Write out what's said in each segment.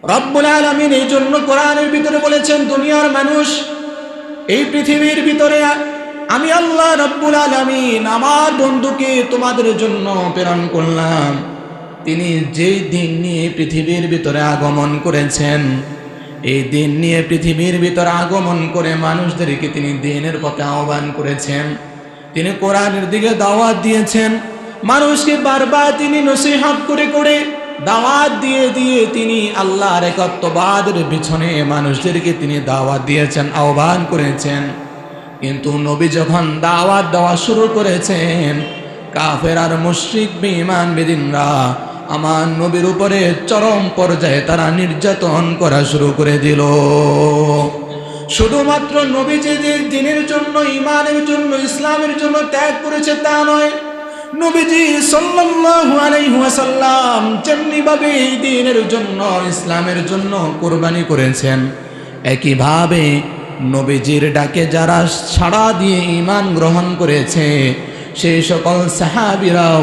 রব্বুল আলামিন এই জন্য কোরআনের ভিতরে বলেছেন, দুনিয়ার মানুষ, এই পৃথিবীর ভিতরে আমি আল্লাহ রব্বুল আলামিন আমার বন্ধুকে তোমাদের জন্য প্রেরণ করলাম। তিনি যেই দিন নিয়ে পৃথিবীর ভিতরে আগমন করেছেন, এই দিন নিয়ে পৃথিবীর ভিতরে আগমন করে মানুষদেরকে তিনি দ্বীনের পথে আহ্বান করেছেন। তিনি কোরআনের দিকে দাওয়াত দিয়েছেন। মানুষকে বারবার তিনি নসিহত করে করে দাওয়াত দিয়ে দিয়ে তিনি আল্লাহর একত্ববাদের পিছনে মানুষদেরকে তিনি দাওয়াত দিয়েছেন, আহ্বান করেছেন। কিন্তু নবী যখন দাওয়াত দেওয়া শুরু করেছেন, কাফের আর মুশরিক বেঈমান বেদিনরা আমার নবীর উপরে চরম পর্যায়ে তারা নির্যাতন করা শুরু করে দিল। শুধুমাত্র নবী যে দ্বীনের জন্য, ঈমানের জন্য, ইসলামের জন্য ত্যাগ করেছে তা নয়, নবীজি সাল্লাল্লাহু আলাইহি ওয়াসাল্লাম যেমনি ভাবে এই দ্বীনের জন্য, ইসলামের জন্য কুরবানি করেছেন, একইভাবে নবীজির ডাকে যারা সাড়া দিয়ে ঈমান গ্রহণ করেছে সেই সকল সাহাবীরাও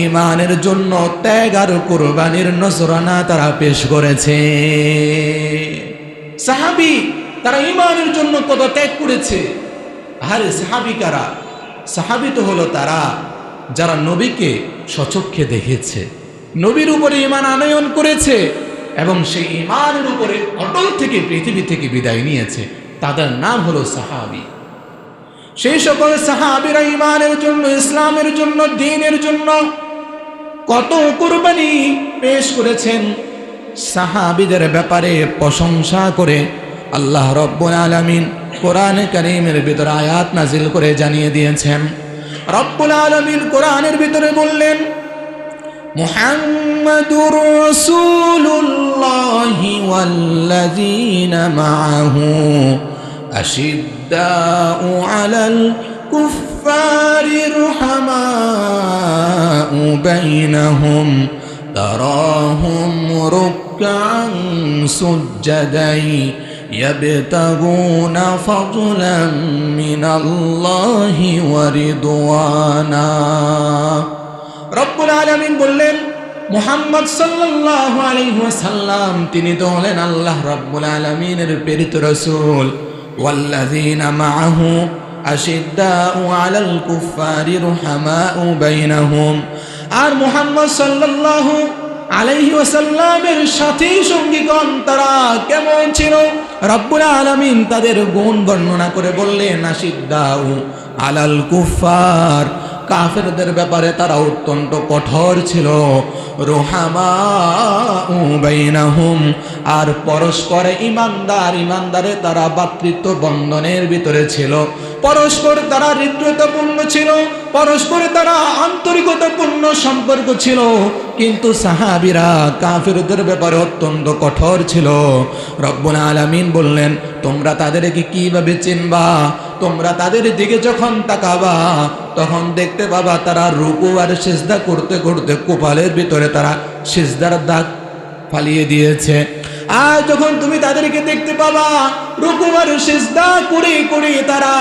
ঈমানের জন্য ত্যাগ আর কুরবানির নজরানা তারা পেশ করেছে। সাহাবী তারা ঈমানের জন্য কত ত্যাগ করেছে। আরে সাহাবী কারা? সাহাবী তো হলো তারা যারা নবীকে স্বচক্ষে দেখেছে, নবীর উপরে ঈমান আনয়ন করেছে এবং সেই ঈমানের উপরে অটল থেকে পৃথিবী থেকে বিদায় নিয়েছে, তাদের নাম হলো সাহাবী। সেই সকল সাহাবীরা ঈমানের জন্য, ইসলামের জন্য, দ্বীনের জন্য কত কুরবানি পেশ করেছেন। সাহাবীদের ব্যাপারে প্রশংসা করে আল্লাহ রব্বুল আলামিন কোরআনে কারীমের ভিতরে আয়াত নাজিল করে জানিয়ে দিয়েছেন। রব্বুল আলামিন কোরআনের ভিতরে বললেন, মুহাম্মাদুর রাসূলুল্লাহি ওয়াল্লাযীনা মাআহু আশিদ্দাউ আলাল কুফফারি রুহামাউ বাইনাহুম তারাহুম রুকআন সুজ্জাদান ইয়াবতাগুনা ফাদলাম মিনাল্লাহি ওয়া রিদওয়ানা। রব্বুল আলামিন বললেন, মুহাম্মদ সাল্লাল্লাহু আলাইহি ওয়াসাল্লাম তিনি তো হলেন আল্লাহ রাব্বুল আলামিনের প্রেরিত রাসূল। ওয়াল্লাযীনা মাআহু আশিদ্দাউ আলাল কুফফারি রুহামাউ বাইনাহুম, আর মুহাম্মদ সাল্লাল্লাহু আলাইহি ওয়াসাল্লামের সাথী সঙ্গীগণ তারা কেমন ছিল? রব্বুল আলামিন তাদের গুণ বর্ণনা করে বললেন, আশিদ্দাউ আলাল কুফফার, কাফেরদের ব্যাপারে তারা অত্যন্ত কঠোর ছিল। রুহামাউ বাইনাহুম, আর পরস্পরে ইমানদারে তারা ভ্রাতৃত্ব বন্ধনের ভিতরে ছিল, পরস্পর তারা হৃদ্যতাপূর্ণ ছিল, পরস্পরে তারা আন্তরিকতাপূর্ণ সম্পর্ক ছিল। কিন্তু সাহাবীরা কাফেরদের ব্যাপারে অত্যন্ত কঠোর ছিল। রব্বুল আলামিন বললেন, তোমরা তাদেরকে কিভাবে চিনবা? তোমরা তাদের দিকে যখন তাকাবা তখন দেখতে পাবা তারা রুকু আর সিজদা করতে করতে কপালের ভিতরে তারা সিজদার দাগ ফালিয়ে দিয়েছে। আর যখন তুমি তাদেরকে দেখতে পাবা রুকু আর সিজদা করে করে তারা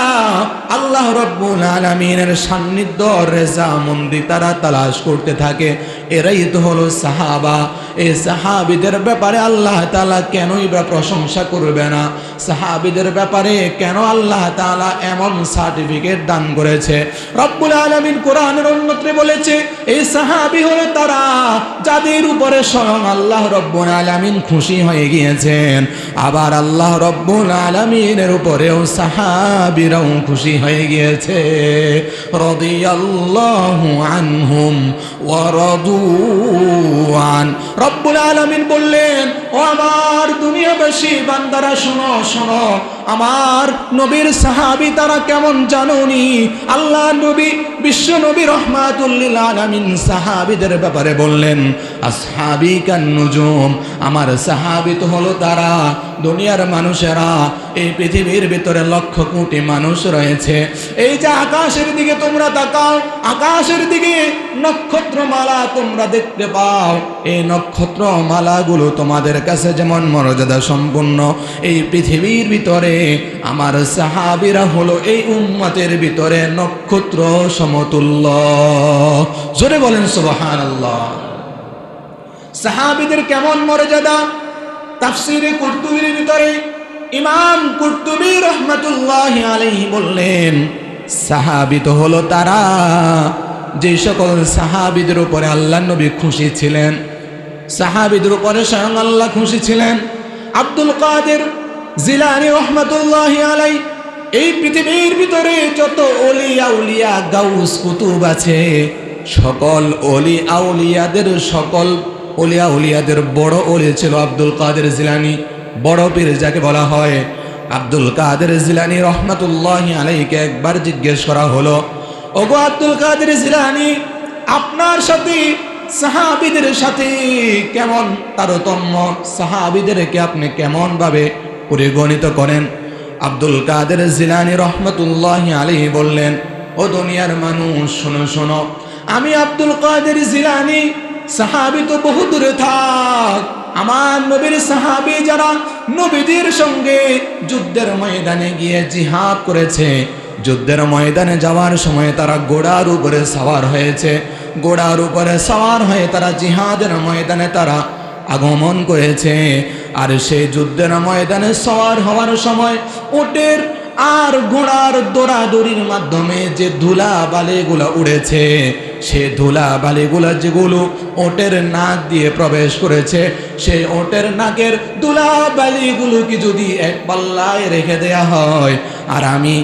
আল্লাহ রাব্বুল আলামিনের সান্নিধ্য, রেজামন্দি তারা তালাশ করতে থাকে, এরাই তো হলো সাহাবা। এই সাহাবীদের ব্যাপারে আল্লাহ তাআলা কেনই বা প্রশংসা করবে না? সাহাবীদের ব্যাপারে কেন আল্লাহ তাআলা এমন সার্টিফিকেট দান করেছে? রব্বুল আলামিন কোরআনের অন্যত্রে বলেছে, এই সাহাবী হলো তারা যাদের উপরে স্বয়ং আল্লাহ রব্বুল আলামিন খুশি হয়ে গিয়েছেন। আবার আল্লাহ রব্বুল আলামিনের উপরেও সাহাবীরাও খুশি হয়ে গিয়েছে। রাদিয়াল্লাহু আনহুম ওয়া রাদু আন। রব্বুল আলামিন বললেন, ও আমার দুনিয়াবাসী বান্দারা শোনো শোনো, আমার নবীর সাহাবী তারা কেমন জানোনি? আল্লাহ নবী, বিশ্ব নবী রহমাতুল লিল আলামিন সাহাবীদের ব্যাপারে বললেন, আসহাবী কান নুজুম, আমার সাহাবী তো হলো তারা, দুনিয়ার মানুষেরা, এই পৃথিবীর ভিতরে লক্ষ কোটি মানুষ রয়েছে। এই যে আকাশের দিকে তোমরা তাকাও, আকাশের দিকে নক্ষত্রমালা তোমরা দেখতে পাও, এই নক্ষত্রমালাগুলো তোমাদের কাছে যেমন মর্যাদা সম্পন্ন, এই পৃথিবীর ভিতরে আমার সাহাবীরা হলো এই উম্মতের ভিতরে নক্ষত্র সমতুল্য। জোরে বলেন সুবহানাল্লাহ। সাহাবীদের কেমন মর্যাদা! তাফসীরে কুরতুবীর ভিতরে ইমাম কুরতুবী রাহমাতুল্লাহি আলাইহি বললেন, সাহাবী তো হলো তারা যে সকল সাহাবীদের উপরে আল্লাহর নবী খুশি ছিলেন, সাহাবীদের উপরে স্বয়ং আল্লাহ খুশি ছিলেন। আব্দুল কাদের জিলানী রাহমাতুল্লাহি আলাইহি এই পৃথিবীর ভিতরে যত ওলি আউলিয়া গাউস কুতুব আছে, সকল ওলি আউলিয়াদের বড় ওলি ছিল আব্দুল কাদের জিলানী। বড় পীর যাকে বলা হয়, আব্দুল কাদের জিলানী রাহমাতুল্লাহি আলাইহিকে একবার জিজ্ঞেস করা হলো, ওগো আব্দুল কাদের জিলানী, আপনার সাথে সাহাবীদের সাথে কেমন তারতম্য, সাহাবীদেরকে আপনি কেমন ভাবে পরিগণিত করেন? আব্দুল কাদের জিলানী রাহমাতুল্লাহি আলাইহি বললেন, ও দুনিয়ার মানুষ শোনো শোনো, আমি আব্দুল কাদের জিলানী সাহাবী তো বহু দূরে থাক, আমার নবীর সাহাবী যারা নবীদের সঙ্গে যুদ্ধের ময়দানে গিয়ে জিহাদ করেছে, যুদ্ধের ময়দানে যাওয়ার সময় তারা ঘোড়ার উপরে সওয়ার হয়েছে, ঘোড়ার উপরে সওয়ার হয়ে তারা জিহাদের ময়দানে তারা আগমন করেছে। আর সেই যুদ্ধের ময়দানে সওয়ার হওয়ার সময় উটের আর ঘোড়ার দৌড়াদৌড়ির মাধ্যমে যে ধুলা বালিগুলা উড়েছে, সে ধুলা বালিগুলা যেগুলো ওটের নাক দিয়ে প্রবেশ করেছে, সেই ওটের নাকের ধুলা বালিগুলোকে যদি এক পাল্লায় রেখে দেয়া হয়, আর আমি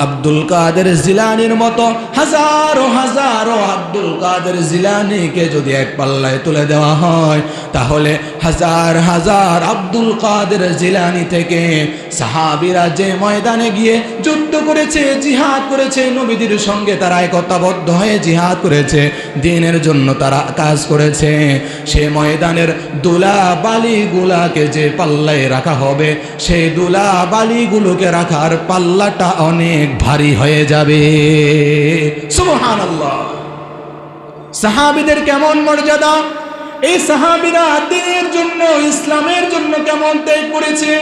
আব্দুল কাদের জিলানীর মতো হাজারো হাজারো আব্দুল কাদের জিলানীকে যদি এক পাল্লায় তুলে দেওয়া হয়, তাহলে হাজার হাজার আব্দুল কাদের জিলানী থেকে সাহাবীরা যে ময়দানে গিয়ে যুদ্ধ করেছে, জিহাদ করেছে, নবীদের সঙ্গে তারা একতাবদ্ধ হয়ে জিহাদ করেছে, দ্বীনের জন্য তারা কাজ করেছে, সে ময়দানের দুলা বালিগুলাকে যে পাল্লায় রাখা হবে, সেই দুলা বালিগুলোকে রাখার পাল্লাটা অনেক ভারী হয়ে যাবে। সুবহানাল্লাহ। সাহাবীদের কেমন মর্যাদা, এই সাহাবীরা দ্বীনের জন্য, ইসলামের জন্য কেমন ত্যাগ করেছে।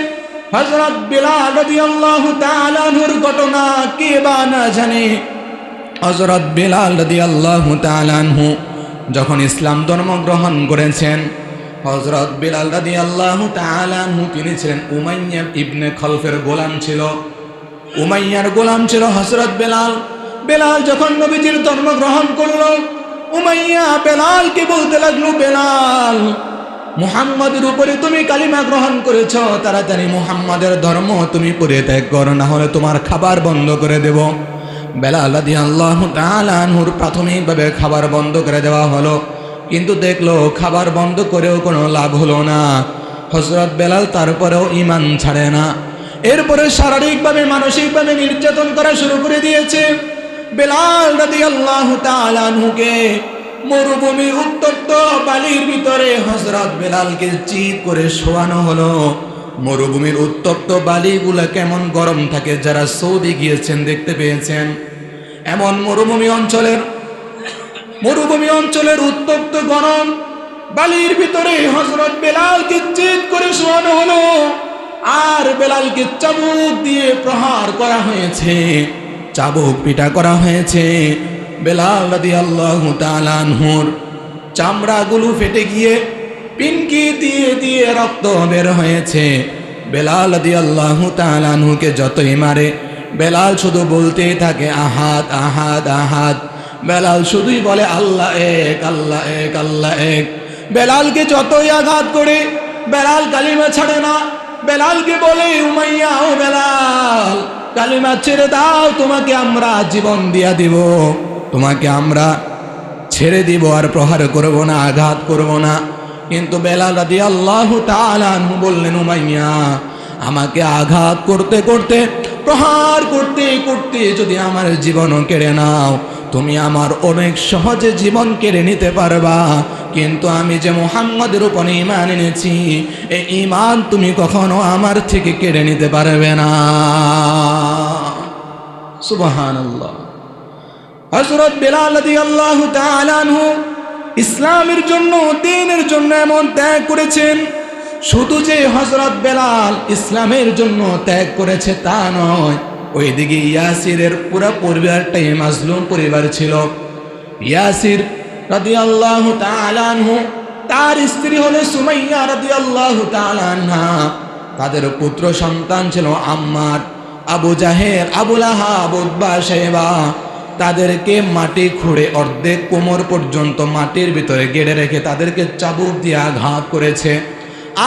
হযরত বিলাল রাদিয়াল্লাহু তাআলা আনহুর ঘটনা কে বা না জানে। হযরত বিলাল রাদিয়াল্লাহু তাআলা আনহু যখন ইসলাম ধর্ম গ্রহণ করেছেন, হযরত বিলাল রাদিয়াল্লাহু তাআলা আনহু তিনি ছিলেন উমাইয়া ইবনে খলফের গোলাম ছিল, উমাইয়ার গোলাম ছিল হযরত বেলাল। বেলাল যখন নবীজির ধর্ম গ্রহণ করলো, উমাইয়া বেলালকে বলতে লাগলো, বেলাল, মুহাম্মাদের উপরে তুমি কালিমা গ্রহণ করেছো, তাড়াতাড়ি মুহাম্মাদের ধর্ম তুমি পরিত্যাগ করো, না হলে তোমার খাবার বন্ধ করে দেব। বেলাল রাদিয়াল্লাহু তাআলা আনহুর প্রাথমিকভাবে খাবার বন্ধ করে দেওয়া হলো, কিন্তু দেখলো খাবার বন্ধ করেও কোনো লাভ হলো না। হযরত বেলাল তারপরেও ঈমান ছাড়ে না, এরপরে শারীরিকভাবে মানসিকভাবে নির্যাতন করা শুরু করে দিয়েছে। বেলাল রাদিয়াল্লাহু তাআলা আনহুকে মরুভূমির উত্তপ্ত বালির ভিতরে হযরত বেলালকে চিৎ করে শোয়ানো হলো। মরুভূমির উত্তপ্ত বালিগুলা কেমন গরম থাকে, যারা সৌদি গিয়েছেন দেখতে পেয়েছেন। এমন মরুভূমি অঞ্চলের উত্তপ্ত গরম বালির ভিতরে হযরত বেলালকে চিৎ করে শোয়ানো হলো, আর বেলালকে চাবুক দিয়ে প্রহার করা হয়েছে, চাবুক পিটা করা হয়েছে। বেলাল রাদিয়াল্লাহু তাআলা আনহুর চামড়াগুলো ফেটে গিয়ে পিনকি দিয়ে দিয়ে রক্ত বের হয়েছে। বেলাল রাদিয়াল্লাহু তাআলা আনহুকে যতই মারে, বেলাল শুধু বলতেই থাকে আহাদ আহাদ আহাদ। বেলাল শুধুই বলে আল্লাহ এক, আল্লাহ এক, আল্লাহ এক। বেলালকে যতই আঘাত করে, বেলাল কালিমা ছাড়ে না। বেলালকে বলে, উমাইয়া, ও বেলাল, কালিমা ছেড়ে দাও, তোমাকে আমরা জীবন দিয়া দিব, তোমাকে আমরা ছেড়ে দিব, আর প্রহার করব না, আঘাত করব না। কিন্তু বেলাল রাদিয়াল্লাহু তাআলা আনহু বললেন, উমাইয়া, আমাকে আঘাত করতে করতে, প্রহার করতে করতে যদি আমার জীবনও কেড়ে নাও, তুমি আমার অনেক সহজে জীবন কেড়ে নিতে পারবা, কিন্তু আমি যে মুহাম্মদের উপর ঈমান এনেছি, এই ঈমান তুমি কখনো আমার থেকে কেড়ে নিতে পারবে না। সুবহানাল্লাহ। হযরত বেলাল রাদিয়াল্লাহু তাআলা আনহু ইসলামের জন্য, দ্বীনের জন্য এমন ত্যাগ করেছেন। শুধু যে হযরত বেলাল ইসলামের জন্য ত্যাগ করেছে তা নয়, ওইদিকে ইয়াসিরের পুরো পরিবারটাই মাজলুম পরিবার ছিল। ইয়াসির রাদিয়াল্লাহু তাআলা আনহু তার স্ত্রী হলো সুমাইয়া রাদিয়াল্লাহু তাআলা আনহা। তাদের পুত্র সন্তান ছিল আম্মার, আবু জাহেল, আবু লাহাব, উতবা, শাইবা। তাদেরকে মাটি খুঁড়ে অর্ধেক কোমর পর্যন্ত মাটির ভিতরে গেড়ে রেখে তাদেরকে চাবুক দিয়ে আঘাত করেছে।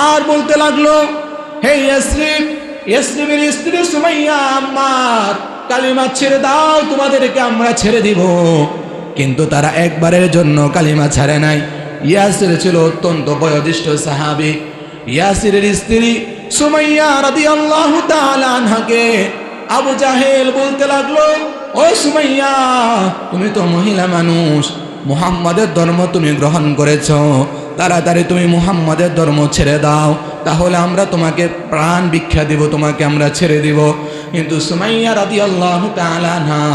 আর বলতে লাগলো, হে ইয়াসরিব, ইয়াসরিবের স্ত্রী সুমাইয়া, আম্মার, কালিমা ছেড়ে দাও, তোমাদেরকে আমরা ছেড়ে দিব। কিন্তু তারা একবারের জন্য কালিমা ছাড়ে নাই। ইয়াসির ছিল অত্যন্ত বয়োজ্যেষ্ঠ সাহাবী। ইয়াসিরের স্ত্রী সুমাইয়া রাদিয়াল্লাহু তাআলা আনহাকে আবু জাহেল বলতে লাগলো, ও সুমাইয়া, তুমি তো মহিলা মানুষ, মুহাম্মাদের ধর্ম তুমি গ্রহণ করেছ, তাড়াতাড়ি তুমি মুহাম্মাদের ধর্ম ছেড়ে দাও, তাহলে আমরা তোমাকে প্রাণ ভিক্ষা দিব, তোমাকে আমরা ছেড়ে দিব। কিন্তু সুমাইয়া রাদিয়াল্লাহু তাআলা আনহা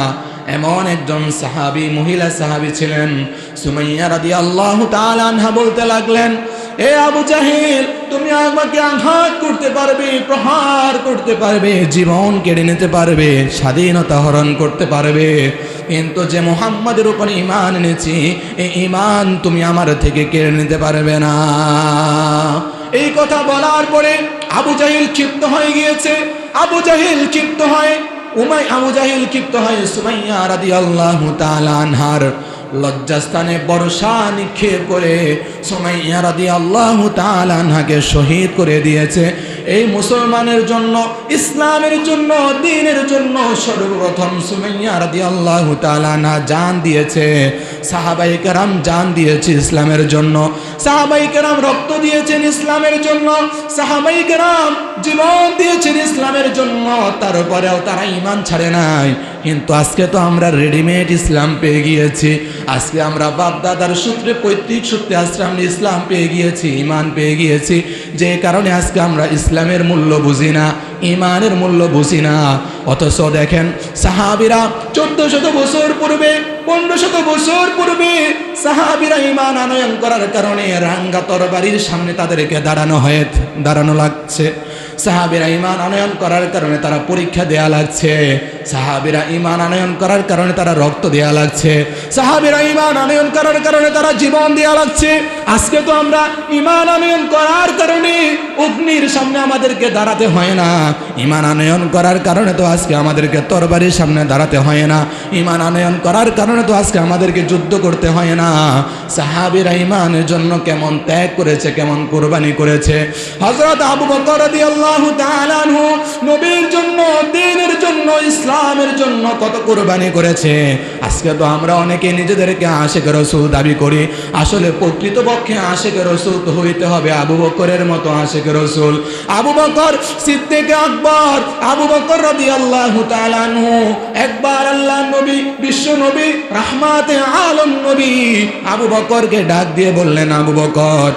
এমন একজন সাহাবী, মহিলা সাহাবী ছিলেন। সুমাইয়া রাদিয়াল্লাহু তাআলা আনহা বলতে লাগলেন, এ আবু জাহেল, তুমি আমাকে আঘাত করতে পারবে, প্রহার করতে পারবে, জীবন কেড়ে নিতে পারবে, স্বাধীনতা হরণ করতে পারবে, কিন্তু যে মুহাম্মাদের উপর ঈমান এনেছি, এই ঈমান তুমি আমার থেকে কেড়ে নিতে পারবে না। এই কথা বলার পরে আবু জাহেল ক্ষিপ্ত হয়ে গিয়েছে। আবু জাহেল ক্ষিপ্ত হয় সুমাইয়া রাদিয়াল্লাহু তাআলা আনহার লজ্জাস্থানে বর্ষা নিক্ষেপ করে সুমাইয়া রাদিয়াল্লাহু তাআলা আনহাকে শহীদ করে দিয়েছে। এই মুসলমানের জন্য, ইসলামের জন্য, দ্বীনের জন্য সর্বপ্রথম সুমাইয়া রাদিয়াল্লাহু তাআলা আনহা জান দিয়েছে। সাহাবায়ে কেরাম জান দিয়েছে ইসলামের জন্য, সাহাবায়ে কেরাম রক্ত দিয়েছেন ইসলামের জন্য, সাহাবায়ে কেরাম জীবন দিয়েছেন ইসলামের জন্য। তারপরেও তারা ঈমান ছাড়ে নাই। কিন্তু আজকে তো আমরা রেডিমেড ইসলাম পেয়ে গিয়েছি। আজকে আমরা বাপ দাদার সূত্রে, পৈতৃক সূত্রে আজকে আমরা ইসলাম পেয়ে গিয়েছি, ঈমান পেয়ে গিয়েছি। যে কারণে আজকে আমরা ইসলামের মূল্য বুঝি না, ঈমানের মূল্য বুঝি না। অথচ দেখেন, সাহাবীরা 1400 বছর পূর্বে, 1500 বছর পূর্বে সাহাবীরা ঈমান আনয়ন করার কারণে রাঙ্গা তরবারির সামনে তাদেরকে দাঁড়ানো লাগছে। সাহাবীরা ঈমান আনয়ন করার কারণে তারা পরীক্ষা দেয়া লাগছে। সাহাবীরা ঈমান আনয়ন করার কারণে তারা রক্ত দেয়া লাগছে। সাহাবীরা ঈমান আনয়ন করার কারণে তারা জীবন দেয়া লাগছে। আজকে তো আমরা ঈমান আনয়ন করার কারণে অগ্নির সামনে আমাদেরকে দাঁড়াতে হয় না। ঈমান আনয়ন করার কারণে তো আজকে আমাদেরকে তরবারির সামনে দাঁড়াতে হয় না। ঈমান আনয়ন করার কারণে তো আজকে আমাদেরকে যুদ্ধ করতে হয় না। সাহাবীরা ঈমানের জন্য কেমন ত্যাগ করেছে, কেমন কুরবানি করেছে। হযরত আবু বকর রাদিয়াল্লাহু তাআলা আনহু নবীর জন্য, দ্বীনের জন্য, ইসলামের জন্য কত কুরবানি করেছে। আজকে তো আমরা অনেকে নিজেদেরকে আশিক রাসূল দাবি করি। আসলে প্রকৃতপক্ষে আশিক রাসূল তো হইতে হবে আবু বকরের মতো আশিক রাসূল। আবু বকর সিদ্দিক আকবর, আবু বকর রাদিয়াল্লাহু তাআলা আনহু একবার আল্লাহর নবী, বিশ্ব নবী, রাহমাতে আলম নবী আবু বকরকে ডাক দিয়ে বললেন, আবু বকর,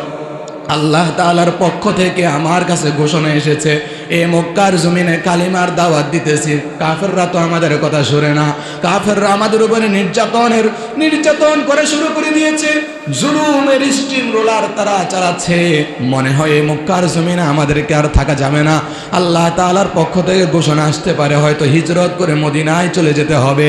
আল্লাহ তাআলার পক্ষ থেকে আমার কাছে ঘোষণা এসেছে, এ মক্কার জমিনে কালিমার দাওয়াত দিতেছি। কাফেররা তো আমাদের কথা শুনে না। কাফেররা আমাদের উপরে নির্যাতন করে শুরু করে দিয়েছে। জুলুমের স্টিম রোলার তারা চালাচ্ছে। মনে হয় এই মক্কার জমিনে আমাদেরকে আর থাকা যাবে না। আল্লাহ তাআলার পক্ষ থেকে ঘোষণা আসতে পারে, হয়তো হিজরত করে মদিনায় চলে যেতে হবে।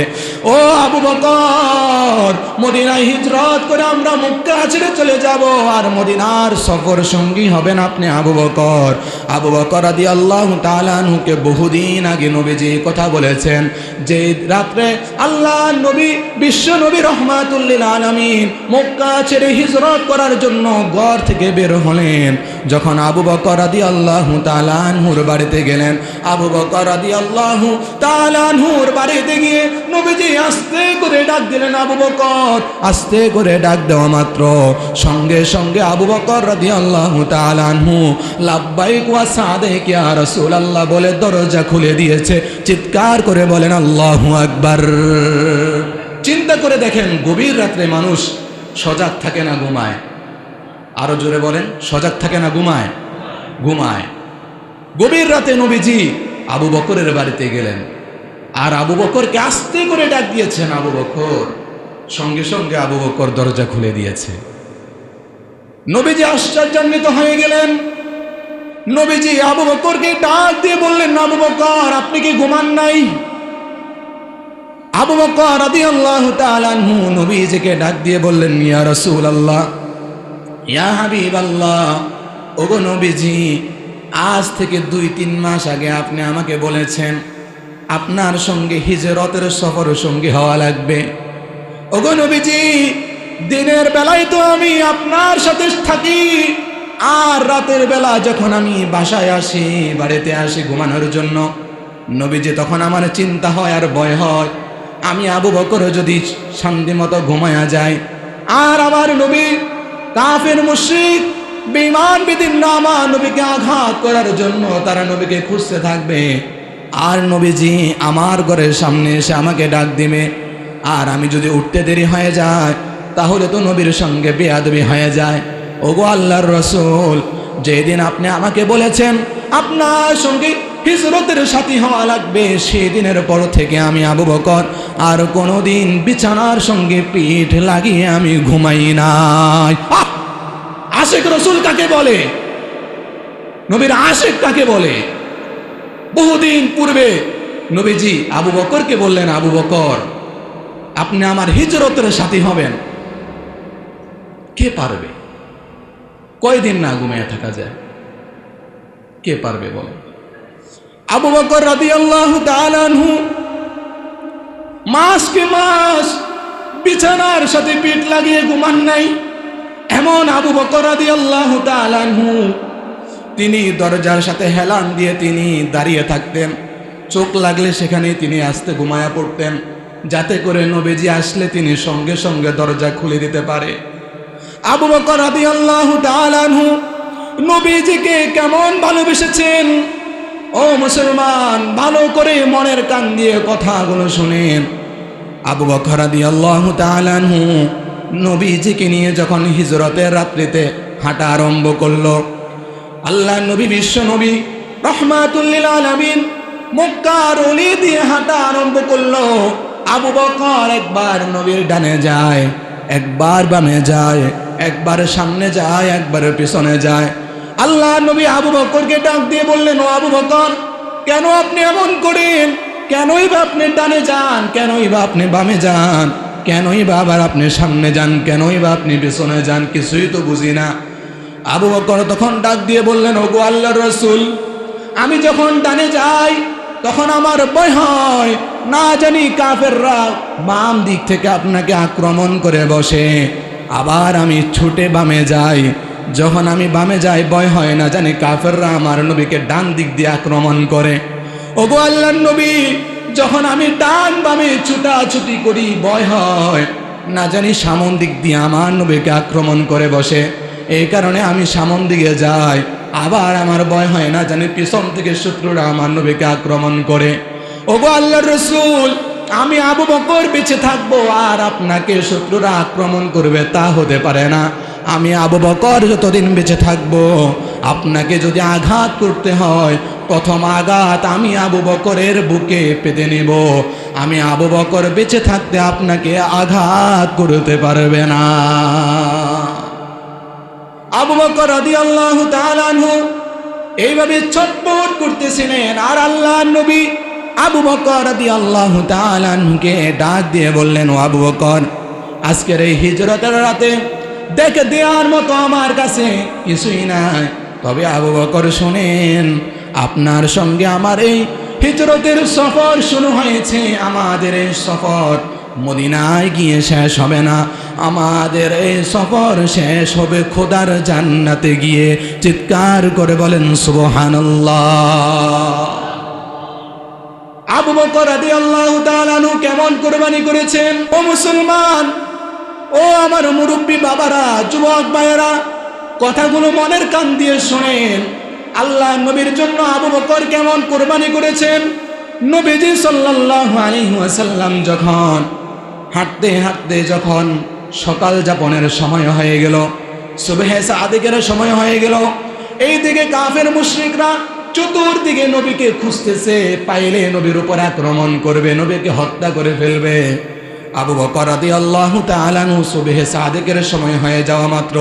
ও আবু বকর, মদিনায় হিজরত করে আমরা মক্কা ছেড়ে চলে যাব, আর মদিনার সফর সঙ্গী হবেন আপনি আবু বকর। আবু বকর রাদিয়াল্লাহু তাআলা আনহুকে বহুদিন আগে নবীজি কথা বলেছেন যে রাত্রে আল্লাহ নবী, বিশ্ব নবী রহমাতুল লিল আলামিন মক্কা ছেড়ে হিজরত করার জন্য ঘর থেকে বের হলেন। যখন আবু বকর রাদিয়াল্লাহু তাআলা আনহুর বাড়িতে গেলেন, আবু বকর রাদিয়াল্লাহু তাআলা আনহুর বাড়িতে গিয়ে নবীজি আস্তে করে ডাক দিলেন, আবু বকর। আস্তে করে ডাক দেওয়া মাত্র সঙ্গে সঙ্গে আবু বকর রাদিয়াল্লাহু তাআলা আনহু লাব্বাইক ওয়া সাদাইক ইয়া রাসূলুল্লাহ বলে দরজা খুলে দিয়েছে। চিৎকার করে বলেন, আল্লাহু আকবার। চিন্তা করে দেখেন, গভীর রাত্রে মানুষ সজাগ থাকে না ঘুমায়? আরো জোরে বলেন, সজাগ থাকে না ঘুমায়? ঘুমায়। গভীর রাতে নবীজি আবু বকরের বাড়িতে গেলেন, আর আবু বকরকে আস্তে করে ডাক দিয়েছেন। আবু বকর, সঙ্গে সঙ্গে আবু বকর দরজা খুলে দিয়েছে। নবীজি আশ্চর্যান্বিত হয়ে গেলেন। নবীজি আবু বকরকে ডাক দিয়ে বললেন, আবু বকর, আপনি কি ঘুমান নাই? আবু বকর রাদিয়াল্লাহু তাআলা আনহু নবীজিকে ডাক দিয়ে বললেন, ইয়া রাসূলুল্লাহ, ইয়া হাবিবাল্লাহ, ওগো নবীজি, আজ থেকে 2-3 মাস আগে আপনি আমাকে বলেছেন আপনার সঙ্গে হিজরতের সফর সঙ্গী হওয়া লাগবে। ওগো নবীজি, দিনের বেলায় তো আমি আপনার সাথে থাকি, আর রাতের বেলা যখন আমি বাসায় আসি, বাড়িতে আসি ঘুমানোর জন্য, নবীজি তখন আমার চিন্তা হয় আর ভয় হয়, আমি আবু বকর যদি শান্তি মতো ঘুমায়া যায়, আর আমার নবী কাফের মুশরিক বেঈমান বিদীর্ণ আমার নবীকে আঘাত করার জন্য তারা নবীকে খুঁজতে থাকবে, আর নবীজি আমার ঘরের সামনে এসে আমাকে ডাক দিবে, আর আমি যদি উঠতে দেরি হয়ে যায় তাহলে তো নবীর সঙ্গে বেয়াদবি হয়ে যায়। ওগো আল্লাহর রাসূল, যেদিন আপনি আমাকে বলেছেন আপনার সঙ্গে হিজরতের সাথী হওয়া লাগবে, সেই দিনের পর থেকে আমি আবু বকর আর কোনোদিন বিছানার সঙ্গে পিঠ লাগিয়ে আমি ঘুমাই নাই। আশিক রাসূল কাকে বলে? নবীর আশিক কাকে বলে? বহুদিন পূর্বে নবীজি আবু বকরকে বললেন, আবু বকর, আপনি আমার হিজরতের সাথী হবেন। কে পারবে? কয়দিন না ঘুমিয়ে থাকা যায়? কে পারবে বলে? আবু বকর রাদিয়াল্লাহু তাআলা আনহু মাসকে মাস বিছানার সাথে পিঠ লাগিয়ে ঘুমান নাই। এমন আবু বকর রাদিয়াল্লাহু তাআলা আনহু তিনি দরজার সাথে হেলান দিয়ে তিনি দাঁড়িয়ে থাকতেন, চোখ লাগলে সেখানে তিনি আস্তে ঘুমায়া পড়তেন, যাতে করে নবীজি আসলে তিনি সঙ্গে সঙ্গে দরজা খুলে দিতে পারে। আবু বকর রাদিয়াল্লাহু তাআলা আনহু নবীজিকে কেমন ভালোবেসেছেন! ও মুসলমান, ভালো করে মনের কান দিয়ে কথাগুলো শুনেন। আবু বকর রাদিয়াল্লাহু তাআলা আনহু নবীজিকে নিয়ে যখন হিজরতের রাত্রিতে হাঁটা আরম্ভ করলো, আল্লাহ নবী বিশ্ব নবী রাহমাতুল লিল আলামিন মক্কার অলি দিয়ে হাঁটা আরম্ভ করলো। আবু বকর একবার নবীর ডানে যায়, একবার বামে যায়, একবার সামনে যায়, একবার পিছনে যায়। আল্লাহ নবী আবু বকরকে ডাক দিয়ে বললেন, ও আবু বকর, কেন আপনি এমন করেন? কেনই বা আপনি ডানে যান? কেনই বা আপনি বামে যান? কেনই বা আবার আপনি সামনে যান? কেনই বা আপনি পিছনে যান? কিছুই তো বুঝি না। আবু বকর তখন ডাক দিয়ে বললেন, ওগো আল্লাহর রাসূল, আমি যখন ডানে যাই তখন আমার ভয় হয়, না জানি কাফেররা বাম দিক থেকে আপনাকে আক্রমণ করে বসে। আবার আমি ছুটে বামে যাই, যখন আমি বামে যাই ভয় হয়, না জানি কাফেররা আমার নবীকে ডান দিক দিয়ে আক্রমণ করে। ওগো আল্লাহর নবী, যখন আমি ডান বামে ছুটাছুটি করি ভয় হয়, না জানি সামন দিক দিয়ে আমার নবীকে আক্রমণ করে বসে। এই কারণে আমি সামন দিকে যাই। আবার আমার ভয় হয়, না জানি পিছন থেকে শত্রুরা আমার নবীকে আক্রমণ করে। ওগো আল্লাহর রাসূল, আমি আবু বকর বেঁচে থাকবো আর আপনাকে শত্রুরা আক্রমণ করবে তা হতে পারে না। আমি আবু বকর যতদিন বেঁচে থাকবো, আপনাকে যদি আঘাত করতে হয়, প্রথম আঘাত আমি আবু বকরের বুকে পেতে নেব। আমি আবু বকর বেঁচে থাকতে আপনাকে আঘাত করতে পারবে না। আবু বকর রাদিয়াল্লাহু তাআলা আনহু এইভাবে ছটফট করতেছিলেন, আর আল্লাহর নবী আবু বকর রাদিয়াল্লাহু তাআলা আনহুকে ডাক দিয়ে বললেন, ও আবু বকর, আজকের এই হিজরতের রাতে দেখে দেওয়ার মতো আমার কাছে কিছুই নাই। তবে আবু বকর শুনেন, আপনার সঙ্গে আমার এই হিজরতের সফর শুরু হয়েছে। আমাদের এই সফর মদিনায় গিয়ে শেষ হবে না, আমাদের এই সফর শেষ হবে খোদার জান্নাতে গিয়ে। চিৎকার করে বলেন সুবহানাল্লাহ। আবু বকর রাদিয়াল্লাহু তাআলা আনহু কেমন কুরবানি করেছেন! ও মুসলমান, ও আমার মুরব্বী বাবারা, যুবক ভাইয়েরা, কথাগুলো মনের কান দিয়ে শোনেন। আল্লাহ নবীর জন্য আবু বকর কেমন কুরবানি করেছেন! নবীজি সাল্লাল্লাহু আলাইহি ওয়াসাল্লাম যখন হাঁটতে হাঁটতে যখন সকাল যাপনের সময় হয়ে গেল, সুবহে সাদিকের সময় হয়ে গেল, এইদিকে কাফের মুশরিকরা চতুর্দিকে নবীকে খুঁজতেছে, পাইলে নবীর উপর আক্রমণ করবে, নবীকে হত্যা করে ফেলবে। আবু বকর রাদিয়াল্লাহু তাআলা আনহু সুবহে সাদিকের সময় হয়ে যাওয়া মাত্র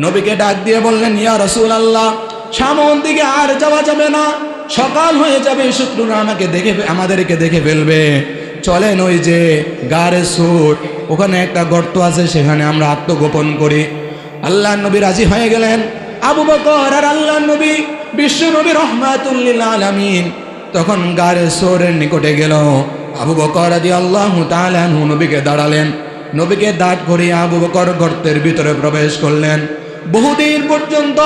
নবীকে ডাক দিয়ে বললেন, ইয়া রাসূলুল্লাহ, সামন দিকে আর যাওয়া যাবে না, সকাল হয়ে যাবে, শত্রুরা আমাদেরকে দেখে ফেলবে। চলেন ওই যে গারে সুর, ওখানে একটা গর্ত আছে, সেখানে আমরা আত্মগোপন করি। আল্লাহ নবী রাজি হয়ে গেলেন। আবু বকর আর আল্লাহ নবী বিশ্ব নবী রহমাতুল লিল আলামিন তখন গারে সোরের নিকটে গেল। আবু বকর রাদিয়াল্লাহু তাআলা আনহু নবীকে দাঁড়ালেন। নবীকে দাঁড় করিয়ে আবু বকর গর্তের ভিতরে প্রবেশ করলেন। বহুদিন পর্যন্ত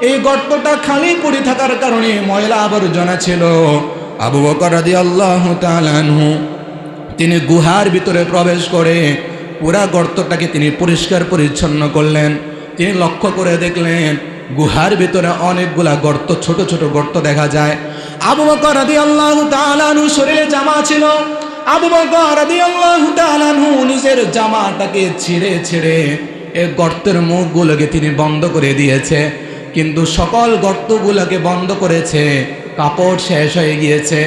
এই গর্তটা খালি পড়ে থাকার কারণে ময়লা আবর্জনা ছিল। আবু বকর রাদিয়াল্লাহু তাআলা আনহু তিনি গুহার ভিতরে প্রবেশ করে পুরা গর্তটাকে তিনি পরিষ্কার পরিচ্ছন্ন করলেন। তিনি লক্ষ্য করে দেখলেন গুহার ভিতরে অনেকগুলা গর্ত, ছোট ছোট গর্ত দেখা যায়। আবু বকর রাদিয়াল্লাহু তাআলা আনহু শরীরে জামা ছিল। আবু বকর রাদিয়াল্লাহু তাআলা আনহু নিজের জামাটাকে ছিঁড়ে ছিঁড়ে এই গর্তের মুখগুলোকে তিনি বন্ধ করে দিয়েছে। কিন্তু সকল গর্তগুলোকে বন্ধ করেছে, কাপড় শেষ হয়ে গিয়েছে,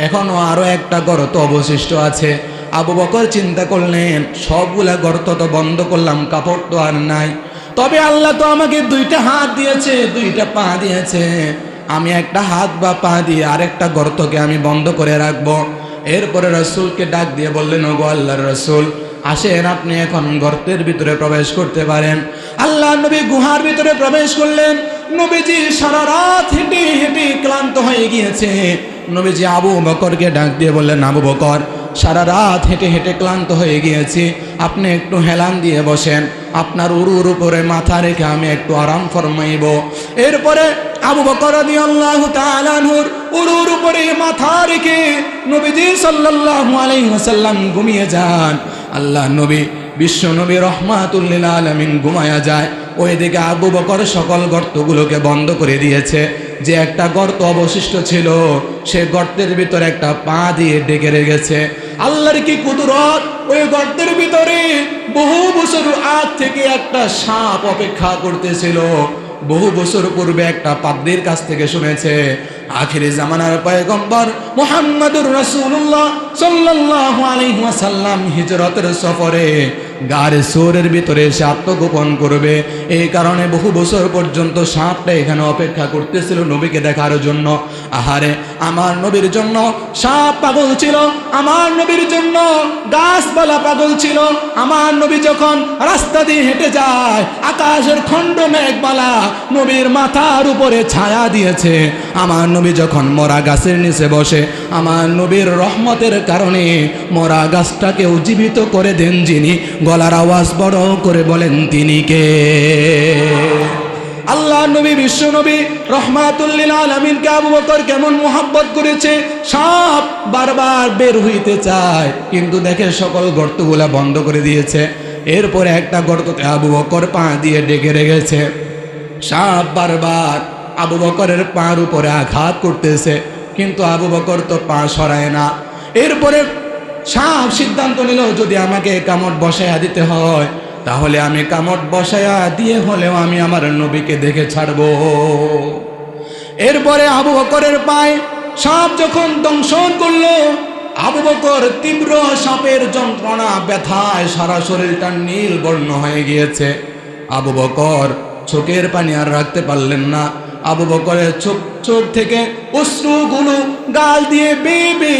এখনো আরো একটা গর্ত অবশিষ্ট আছে। আবু বকর চিন্তা করলেন সবগুলা গর্ত তো বন্ধ করলাম, কাপড় তো আর নাই, তবে আল্লাহ তো আমাকে দুইটা হাত দিয়েছে, দুইটা পা দিয়েছে, আমি একটা হাত বা পা দিয়ে আরেকটা গর্তকে আমি বন্ধ করে রাখবো। এরপরে রাসূলকে ডাক দিয়ে বললেন, ওগো আল্লাহর রাসূল, আসেন আপনি এখন গর্তের ভিতরে প্রবেশ করতে পারেন। আল্লাহ নবী গুহার ভিতরে প্রবেশ করলেন। নবীজি সারা রাত হেঁটে হেঁটে ক্লান্ত হয়ে গিয়েছে। নবীজি আবু বকরকে ডাক দিয়ে বললেন, আবু বকর, সারা রাত হেঁটে হেঁটে ক্লান্ত হয়ে গিয়েছি, আপনি একটু হেলান দিয়ে বসেন, আপনার উরুর উপরে মাথা রেখে আমি একটু আরাম ফরমাইব। এরপরে আবু বকর রাদিয়াল্লাহু তাআলা আনহুর উরুর উপরে মাথা রেখে নবীজি সাল্লাল্লাহু আলাইহি ওয়াসাল্লাম ঘুমিয়ে যান। আল্লাহ নবী বিশ্ব নবী রহমাতুল লিল আলামিন ঘুমায়া যায়। ওইদিকে আবু বকর সকল গর্তগুলোকে বন্ধ করে দিয়েছে। যে একটা গর্ত অবশিষ্ট ছিল সে গর্তের ভিতরে একটা পা দিয়ে ডেকে রেখেছে। আল্লাহর কি কুদরত! ওই গর্তের ভিতরে বহু বছর আগ থেকে একটা সাপ অপেক্ষা করতেছিল। বহু বছর পূর্বে একটা পাদ্রীর কাছ থেকে শুনেছে আখিরি জামানার পয়গম্বর মুহাম্মদুর রাসূলুল্লাহ সাল্লাল্লাহু আলাইহি ওয়াসাল্লাম হিজরতের সফরে গারে সোরের ভিতরে এসে আত্মগোপন করবে। এই কারণে বহু বছর পর্যন্ত সাপটা এখানে অপেক্ষা করতেছিল নবীকে দেখার জন্য। আহারে, আমার নবীর জন্য সাপ পাগল ছিল, আমার নবীর জন্য গাছপালা পাগল ছিল। আমার নবী যখন রাস্তা দিয়ে হেঁটে যায়, আকাশের খণ্ড মেঘমালা নবীর মাথার উপরে ছায়া দিয়েছে। আমার নবী যখন মরা গাছের নিচে বসে, আমার নবীর রহমতের কারণে মরা গাছটাকেও জীবিত করে দেন যিনি। গলার আওয়াজ বড় করে বলেন, তিনি কে? আল্লাহ নবী বিশ্ব নবী রহমাতুল লিল আলামিনকে আবু বকর কেমন মোহাব্বত করেছে। সাপ বারবার বের হইতে চায়, কিন্তু দেখে সকল গর্তগুলা বন্ধ করে দিয়েছে। এরপরে একটা গর্ততে আবু বকর পা দিয়ে ডেকে রেখেছে। সাপ বারবার আবু বকরের পার উপরে আঘাত করতেছে, কিন্তু আবু বকর তো পা সরায় না। এরপরে সাপ সিদ্ধান্ত নিল, যদি আমাকে কামড় বসাইয়া দিতে হয় তাহলে আমি কামড় বসাইয়া দিয়ে হলেও আমি আমার নবীকে দেখে ছাড়ব। এরপরে আবু বকরের পায়ে সাপ যখন দংশন করলো, আবু বকর তীব্র সাপের যন্ত্রণা ব্যথায় সারা শরীরটা নীল বর্ণ হয়ে গিয়েছে। আবু বকর চোখের পানি আর রাখতে পারলেন না। আবু বকরের চোখ থেকে অশ্রুগুলো গাল দিয়ে বেবে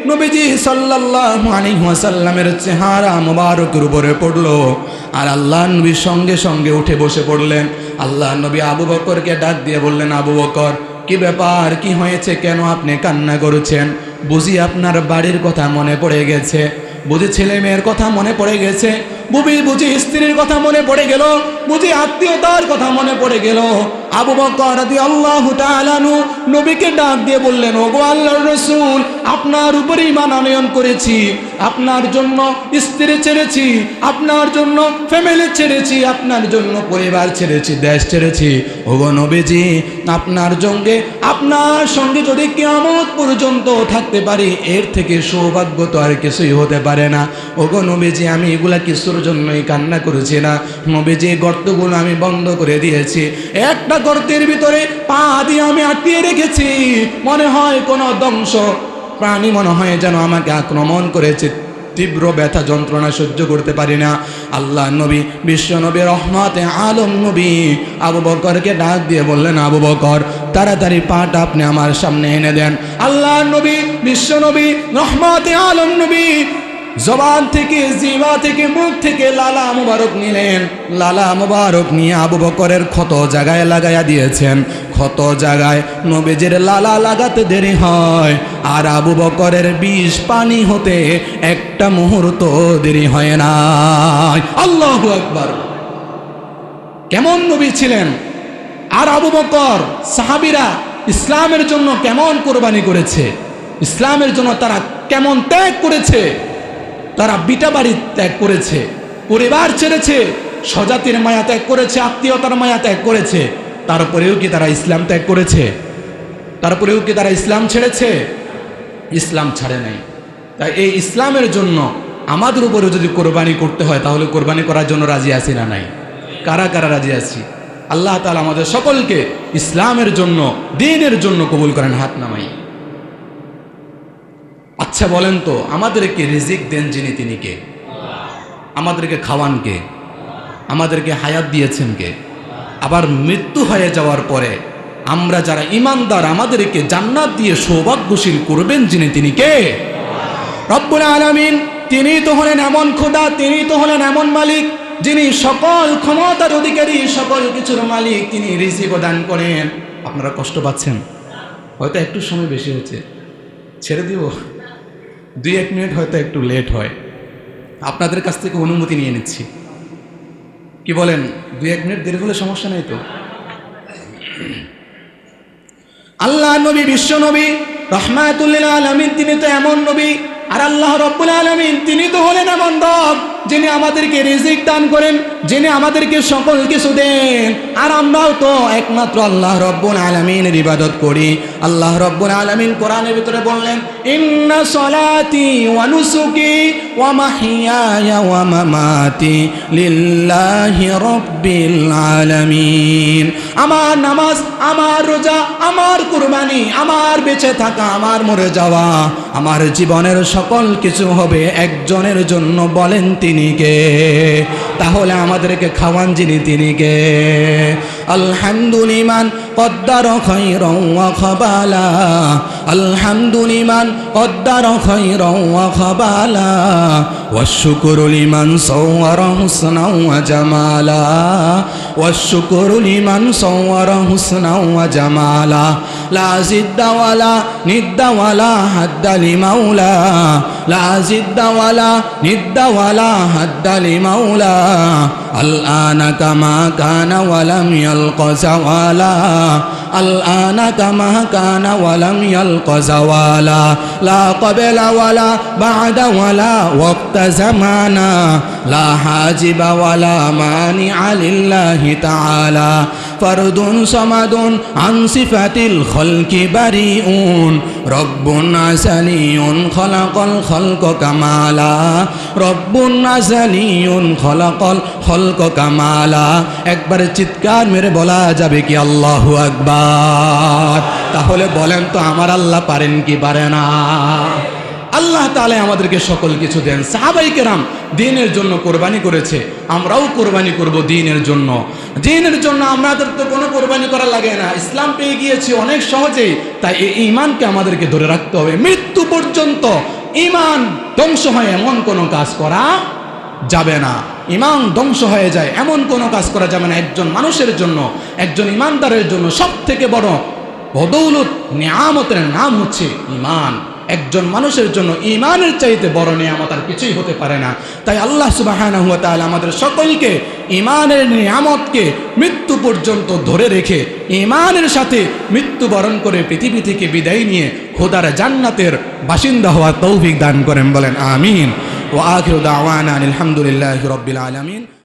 নবীজি সাল্লাল্লাহু আলাইহি ওয়াসাল্লামের চেহারা মুবারকের উপরে পড়লো। আর আল্লাহ নবী সঙ্গে সঙ্গে উঠে বসে পড়লেন। আল্লাহ নবী আবু বকরকে ডাক দিয়ে বললেন, আবু বকর, কি ব্যাপার, কি হয়েছে, কেন আপনি কান্না করছেন? বুঝি আপনার বাড়ির কথা মনে পড়ে গেছে, বুঝি ছেলে মেয়ের কথা মনে পড়ে গেছে, বুঝি স্ত্রীর কথা মনে পড়ে গেল, বুঝি আত্মীয়তার কথা মনে পড়ে গেল। আবু বকর রাদিয়াল্লাহু তাআলা আনহু নবীকে ডাক দিয়ে বললেন, ওগো আল্লাহর রাসূল, আপনার উপরে ঈমান আনয়ন করেছি, আপনার জন্য স্ত্রী ছেড়েছি, আপনার জন্য ফ্যামিলি ছেড়েছি, আপনার জন্য পরিবার ছেড়েছি, দেশ ছেড়েছি। ওগো নবীজি, আপনার সঙ্গে যদি কিয়ামত পর্যন্ত থাকতে পারি, এর থেকে সৌভাগ্য তো আর কিছুই হতে পারে না। ওগো নবীজি, আমি এগুলা কিছুর জন্যই কান্না করেছি না। নবীজি, গর্তগুলো আমি বন্ধ করে দিয়েছি, একটা গর্তের ভিতরে পা দিয়ে আমি আটকিয়ে রেখেছি। মনে হয় কোনো ধ্বংস প্রাণী মনে হয় যেন আমাকে আক্রমণ করেছে। তীব্র ব্যথা যন্ত্রণা সহ্য করতে পারি না। আল্লাহ নবী বিশ্ব নবী রহমতে আলম নবী আবু বকরকে ডাক দিয়ে বললেন, আবু বকর, তাড়াতাড়ি পাটা আপনি আমার সামনে এনে দেন। আল্লাহ নবী বিশ্ব নবী রহমতে আলম নবী জবান থেকে, জিহ্বা থেকে, মুখ থেকে লালা মুবারক নিলেন। লালা মুবারক নিয়ে আবু বকরের ক্ষত জায়গায় লাগাইয়া দিয়েছেন। ক্ষত জায়গায় নবীজির লালা লাগাতে দেরি হয়, আর আবু বকরের বিষ পানি হতে একটা মুহূর্ত দেরি হয় না। আল্লাহু আকবার! কেমন নবী ছিলেন! আর আবু বকর, সাহাবীরা ইসলামের জন্য কেমন কোরবানি করেছে, ইসলামের জন্য তারা কেমন ত্যাগ করেছে। তারা বিটা বাড়ি ত্যাগ করেছে, পরিবার ছেড়েছে, স্বজাতির মায়া ত্যাগ করেছে, আত্মীয়তার মায়া ত্যাগ করেছে। তারপরেও কি তারা ইসলাম ত্যাগ করেছে? তারপরেও কি তারা ইসলাম ছেড়েছে? ইসলাম ছাড়ে নাই। তাই এই ইসলামের জন্য আমাদের উপরে যদি কোরবানি করতে হয়, তাহলে কোরবানি করার জন্য রাজি আছি না নাই? কারা কারা রাজি আছি? আল্লাহ তাআলা আমাদের সকলকে ইসলামের জন্য, দ্বীনের জন্য কবুল করেন। হাত নামাই। আচ্ছা বলেন তো, আমাদেরকে রিজিক দেন যিনি, তিনি কে? আমাদেরকে খাওয়ান কে? আমাদেরকে হায়াত দিয়েছেন কে? আবার মৃত্যু হয়ে যাওয়ার পরে আমরা যারা ঈমানদার, আমাদেরকে জান্নাত দিয়ে সৌভাগ্যশীল করবেন যিনি, তিনি কে? রব্বুল আলামিন। তিনি তো হলেন এমন খোদা, তিনি তো হলেন এমন মালিক যিনি সকল ক্ষমতার অধিকারী, সকল কিছুর মালিক। তিনি রিজিক দান করেন। আপনারা কষ্ট পাচ্ছেন? হয়তো একটু সময় বেশি হচ্ছে, ছেড়ে দিব। 2-1 মিনিট হয়তো একটু লেট হয়, আপনাদের কাছ থেকে অনুমতি নিয়ে নিচ্ছি। কি বলেন? 2-1 মিনিট দেরি হলে সমস্যা নেই তো? আল্লাহ নবী, বিশ্ব নবী, রাহমাতুল লিল আলামিন, তিনি তো এমন নবী। আর আল্লাহ রব্বুল আলামিন তিনি তো হলেন এমন রব যিনি আমাদেরকে রিজিক দান করেন, যিনি আমাদেরকে সকল কিছু দেন। আর আমরাও তো একমাত্র আল্লাহ রব্বুল আলামিনের ইবাদত করি। আল্লাহ রব্বুল আলামিন কোরআনের ভিতরে বললেন, ইন্না সলাতি ওয়া নুসুকি ওয়া মাহইয়ায়া ওয়া মামাতি লিল্লাহি রাব্বিল আলামিন। আমার নামাজ, আমার রোজা, আমার কুরবানি, আমার বেঁচে থাকা, আমার মরে যাওয়া, আমার জীবনের সকল কিছু হবে একজনের জন্য। বলেন তিনি কে? তাহলে আমাদেরকে খাওয়ান যিনি, তিনি কে? আলহামদুলিমান কদ্দার খায়রান ওয়া খাবালা, আলহামদুলিমান কদ্দার খায়রান ওয়া খাবালা, ওয়াশ-শুকরু লিমান সাওয়ারা হুসনান ওয়া জামালা, ওয়াশ-শুকরু লিমান সাওয়ারা হুসনান ওয়া জামালা, লা জিদ্দা ওয়ালা নিদ্দা ওয়ালা হাদ্দা লিমাওলা, লা জিদ্দা ওয়ালা নিদ্দা ওয়ালা হাদ্দা লিমাওলা, আল-আনা কামা কানা ওয়া লাম ইয়ালকা যাওয়ালা, আল-আনা কামা কানা ওয়া লাম ইয়ালকা যাওয়ালা, লা ক্বাবলা ওয়ালা বা'দা ওয়ালা ওয়াক্তা জামানা, লা হাজিবা ওয়ালা মানিআ লিল্লাহি তাআলা, ফারদুন সামাদুন আন সিফাতিল খালকি বারিউন, রব্বুন আযালিয়ুন খালাকাল খালকা কামালা, রব্বুন আযালিয়ুন খালাকাল খালকা কামালা। একবার চিৎকার মেরে বলা যাবে কি আল্লাহু আকবার? তাহলে বলেন তো, আমার আল্লাহ পারেন কি পারে না? আল্লাহ তাআলা আমাদেরকে সকল কিছু দেন। সাহাবায়ে কেরাম দ্বীনের জন্য কোরবানি করেছে, আমরাও কোরবানি করব দ্বীনের জন্য। দ্বীনের জন্য আমাদের তো কোনো কোরবানি করা লাগে না, ইসলাম পেয়ে গিয়েছি অনেক সহজেই। তাই এই ঈমানকে আমাদেরকে ধরে রাখতে হবে মৃত্যু পর্যন্ত। ঈমান ধ্বংস হয় এমন কোনো কাজ করা যাবে না। ঈমান ধ্বংস হয়ে যায় এমন কোনো কাজ করা যাবে না। একজন মানুষের জন্য, একজন ঈমানদারের জন্য সবথেকে বড় বদৌলত নিয়ামতের নাম হচ্ছে ঈমান। একজন মানুষের জন্য ঈমানের চাইতে বড় নিয়ামত আর কিছুই হতে পারে না। তাই আল্লাহ সুবহানাহু ওয়া তাআলা আমাদের সকলকে ঈমানের নিয়ামতকে মৃত্যু পর্যন্ত ধরে রেখে ঈমানের সাথে মৃত্যুবরণ করে পৃথিবী থেকে বিদায় নিয়ে খোদার জান্নাতের বাসিন্দা হওয়ার তৌফিক দান করেন। বলেন আমিন। ওয়া আখিরু দাওয়ানা আলহামদুলিল্লাহি রাব্বিল আলামিন।